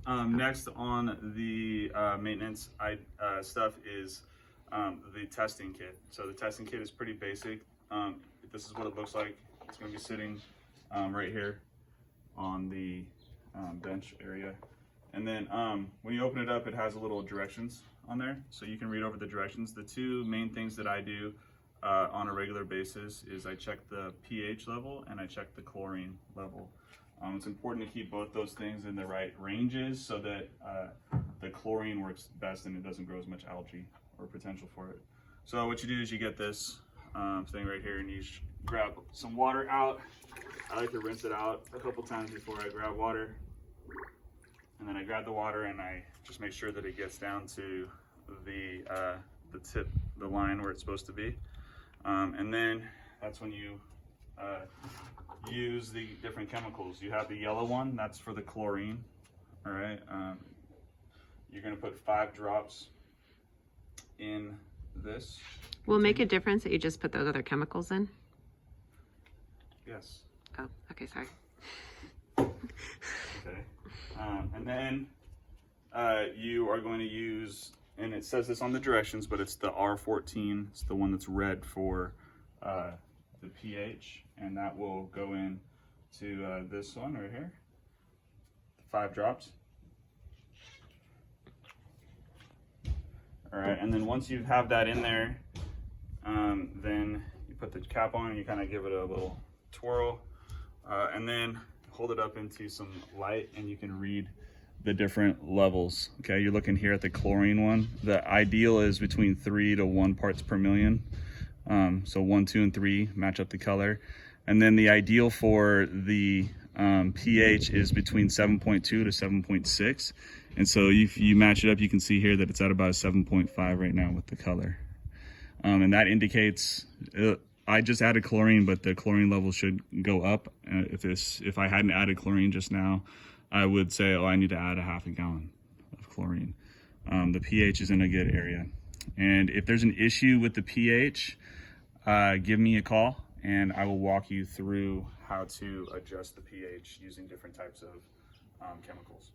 Next on the maintenance stuff is the testing kit. So the testing kit is pretty basic. This is what it looks like. It's going to be sitting right here on the bench area. And then when you open it up, it has a little directions on there, so you can read over the directions. The two main things that I do on a regular basis is I check the pH level and I check the chlorine level. It's important to keep both those things in the right ranges so that the chlorine works best and it doesn't grow as much algae or potential for it. So what you do is you get this thing right here and you grab some water out. I like to rinse it out a couple times before I grab water. And then I grab the water and I just make sure that it gets down to the tip, the line where it's supposed to be. And then that's when you use the different chemicals. You have the yellow one, that's for the chlorine. All right. You're going to put 5 drops in this. Will it make a difference that you just put those other chemicals in? Yes. Oh, okay, sorry. Okay. And then you are going to use, and it says this on the directions, but it's the R14. It's the one that's red for the pH, and that will go in to this one right here. 5 drops. All right, and then once you have that in there, then you put the cap on and you kind of give it a little twirl, and then hold it up into some light and you can read the different levels. Okay, you're looking here at the chlorine one. The ideal is between 3 to 1 parts per million. So 1, 2, and 3 match up the color. And then the ideal for the pH is between 7.2 to 7.6. And so if you match it up, you can see here that it's at about a 7.5 right now with the color. And that indicates, I just added chlorine, but the chlorine level should go up. If I hadn't added chlorine just now, I would say, oh, I need to add a half a gallon of chlorine. The pH is in a good area. And if there's an issue with the pH, give me a call and I will walk you through how to adjust the pH using different types of chemicals.